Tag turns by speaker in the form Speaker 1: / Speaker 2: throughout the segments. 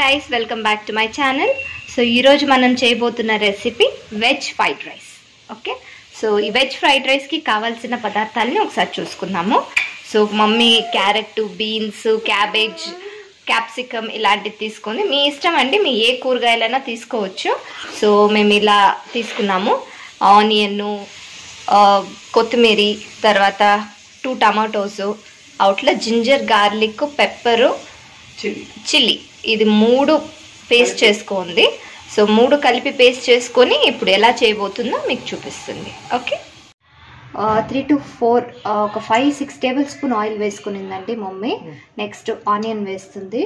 Speaker 1: guys, welcome back to my channel. So ee roju manam cheyabotuna recipe veg fried rice. Okay, so ee veg fried rice ki kavalsina padarthalni okasari chusukundamu. So mummy carrot, beans, cabbage, capsicum ilanti తీసుకొని మీ ఇష్టం అండి, మీ ఏ కూరగాయలైనా తీసుకోవచ్చు. So మేము ఇలా తీసుకున్నాము. Onion, కొత్తిమీర, తర్వాత 2 tomatoes, అవుట్ల జింజర్, గార్లిక్, పెప్పర్, చిల్లీ, ఇది 3 పేస్ట్ చేసుకోండి. సో 3 కలిపి పేస్ట్ చేసుకొని ఇప్పుడు ఎలా చేయబోతుందో మీకు చూపిస్తుంది. ఓకే, 3 to 4 ఒక 5-6 టేబుల్ స్పూన్ ఆయిల్ వేసుకునిందండి మమ్మీ. నెక్స్ట్ ఆనియన్ వేస్తుంది.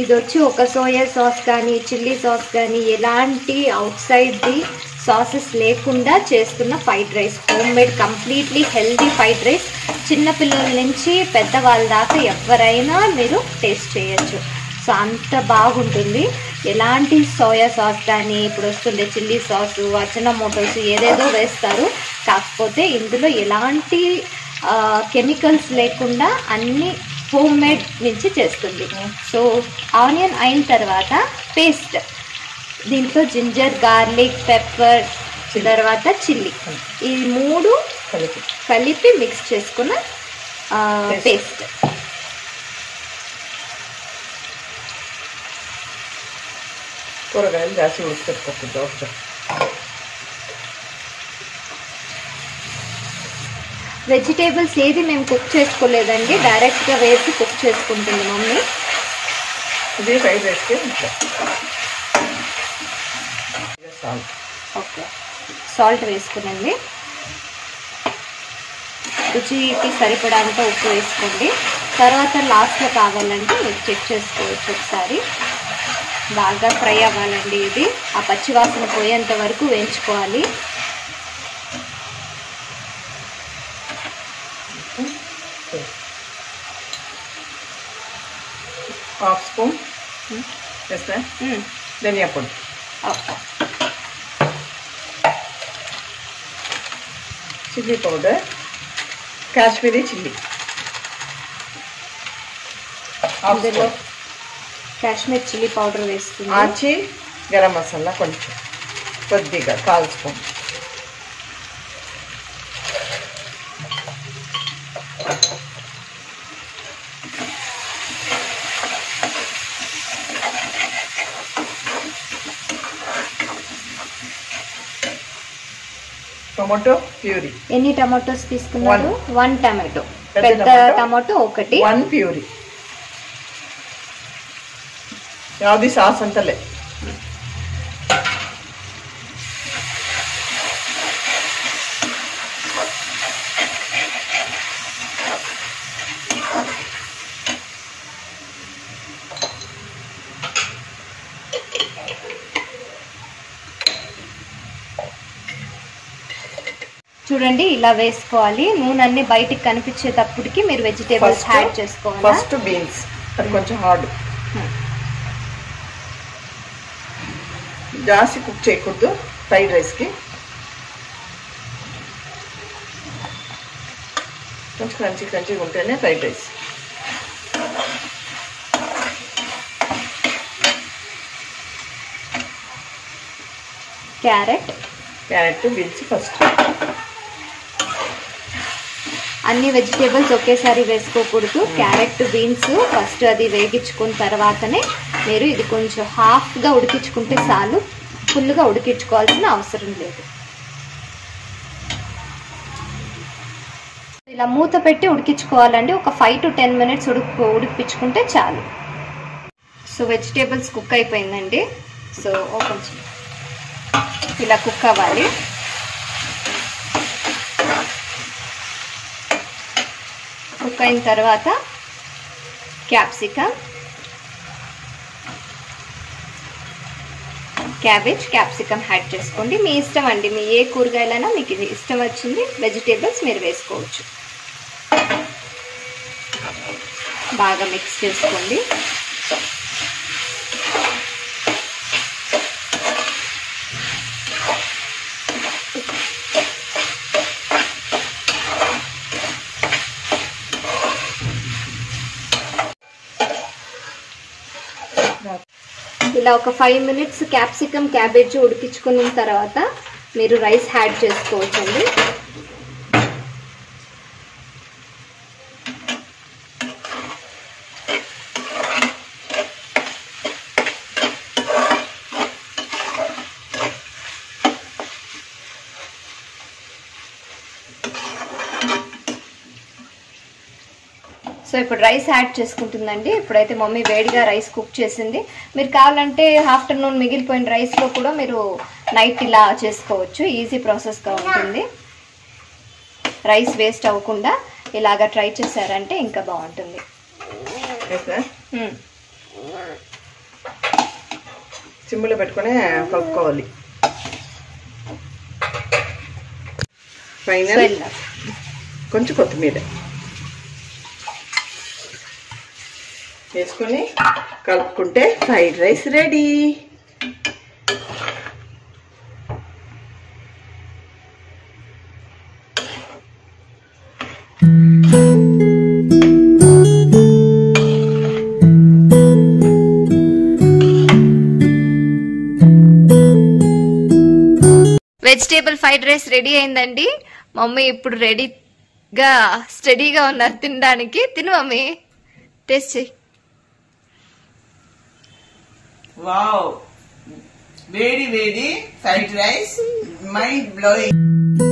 Speaker 1: ఇది వచ్చి ఒక సోయా సాస్ కానీ చిల్లీ సాస్ కానీ ఎలాంటి అవుట్ సైడ్ది సాసెస్ లేకుండా చేస్తున్న fried rice, homemade completely healthy fried rice. చిన్నపిల్లల నుంచి పెద్దవాళ్ళ దాకా ఎవరైనా మీరు టేస్ట్ చేయొచ్చు. సో అంత బాగుంటుంది. ఎలాంటి సోయా సాస్ కానీ ఇప్పుడు వస్తుండే చిల్లీ సాసు, అజినోమోటోస్ ఏదేదో వేస్తారు, కాకపోతే ఇందులో ఎలాంటి కెమికల్స్ లేకుండా అన్ని హోమ్ మేడ్ నుంచి చేస్తుంది. సో ఆనియన్ అయిన తర్వాత పేస్ట్, దీంట్లో జింజర్, గార్లిక్, పెప్పర్, తర్వాత చిల్లీ, ఈ 3 కలిపి మిక్స్ చేసుకున్న పేస్ట్.
Speaker 2: కూరగాయలు జాస్తి ఉడికిపెట్టుకోవచ్చు.
Speaker 1: వెజిటేబుల్స్ ఏది మేము కుక్ చేసుకోలేదండి, డైరెక్ట్గా వేసి కుక్ చేసుకుంటుంది మమ్మీ.
Speaker 2: ఇది ఫ్రైడ్ రైస్కి
Speaker 1: ఓకే, సాల్ట్ వేసుకునండి. రుచికి సరిపడాంత ఉప్పు వేసుకోండి. తర్వాత లాస్ట్లో కావాలంటే మీరు చెక్ చేసుకోవచ్చు ఒకసారి. బాగా ఫ్రై అవ్వాలండి ఇది, ఆ పచ్చివాసన పోయేంత వరకు వేయించుకోవాలి.
Speaker 2: హాఫ్ స్పూన్ వేస్తే ధనియా పొడి, చిల్లీ పౌడర్, కాశ్మీరీ చిల్లీ,
Speaker 1: అందులో కాశ్మీర్ చిల్లీ పౌడర్ వేసుకుని,
Speaker 2: ఆచి గరం మసాలా కొంచెం కొద్దిగా 1/4 స్పూన్, టొమాటో ప్యూరీ.
Speaker 1: ఎన్ని టమాటోస్ తీసుకున్నారు? 1 టమాటో, పెద్ద టమాటో 1,
Speaker 2: 1 ప్యూరీ. యావది సాస్ అంతలే.
Speaker 1: చూడండి ఇలా వేసుకోవాలి. నూనె అన్ని బయటికి కనిపించేటప్పటికి మీరు వెజిటేబుల్స్ యాడ్ చేసుకోవాలి.
Speaker 2: ఫస్ట్ బీన్స్, అది కొంచెం హార్డ్, జాస్తి కుక్ చేయకూడదు ఫ్రైడ్ రైస్కి. కొంచెం క్రంచీగా ఉంటేనే fried rice.
Speaker 1: Carrot,
Speaker 2: beans first.
Speaker 1: అన్ని వెజిటేబుల్స్ ఒకేసారి వేసుకోకూడదు. క్యారెట్, బీన్స్ ఫస్ట్ అది వేగించుకున్న తర్వాతనే మీరు ఇది కొంచెం హాఫ్గా ఉడికించుకుంటే చాలు, ఫుల్గా ఉడికించుకోవాల్సిన అవసరం లేదు. ఇలా మూత పెట్టి ఉడికించుకోవాలండి. ఒక 5 to 10 మినిట్స్ ఉడికించుకుంటే చాలు. సో వెజిటేబుల్స్ కుక్ అయిపోయిందండి. సో కొంచెం ఇలా కుక్ అవ్వాలి. కుక్ అయిన తర్వాత క్యాప్సికమ్, క్యాబేజ్, క్యాప్సికమ్ యాడ్ చేసుకోండి. మీ ఇష్టం అండి, మీ ఏ కూరగాయలైనా మీకు ఇది ఇష్టం వచ్చింది వెజిటేబుల్స్ మీరు వేసుకోవచ్చు. బాగా మిక్స్ చేసుకోండి. ఇలా ఒక 5 minutes క్యాప్సికమ్ క్యాబేజ్ ఉడికించుకున్న తర్వాత మీరు రైస్ యాడ్ చేసుకోవచ్చండి. సో ఇప్పుడు రైస్ యాడ్ చేసుకుంటుందండి. ఇప్పుడైతే మమ్మీ వేడిగా రైస్ కుక్ చేసింది. మీరు కావాలంటే ఆఫ్టర్నూన్ మిగిలిపోయిన రైస్లో కూడా మీరు నైట్ ఇలా చేసుకోవచ్చు. ఈజీ ప్రాసెస్గా ఉంటుంది. రైస్ వేస్ట్ అవ్వకుండా ఇలాగా ట్రై చేశారంటే ఇంకా బాగుంటుంది.
Speaker 2: సిమ్లో పెట్టుకొని కలుపుకోవాలి. ఫైనల్ కొంచెం కొత్తిమీర వేసుకొని కలుపుకుంటే fried rice ready.
Speaker 1: Vegetable fried rice ready అయిందండి. మమ్మీ ఇప్పుడు స్టడీగా ఉన్నారు తినడానికి. తిను మమ్మీ, టేస్ట్ చేయి.
Speaker 2: వావ్, వేడి వేడి ఫ్రైడ్ రైస్, మైండ్ బ్లోయింగ్.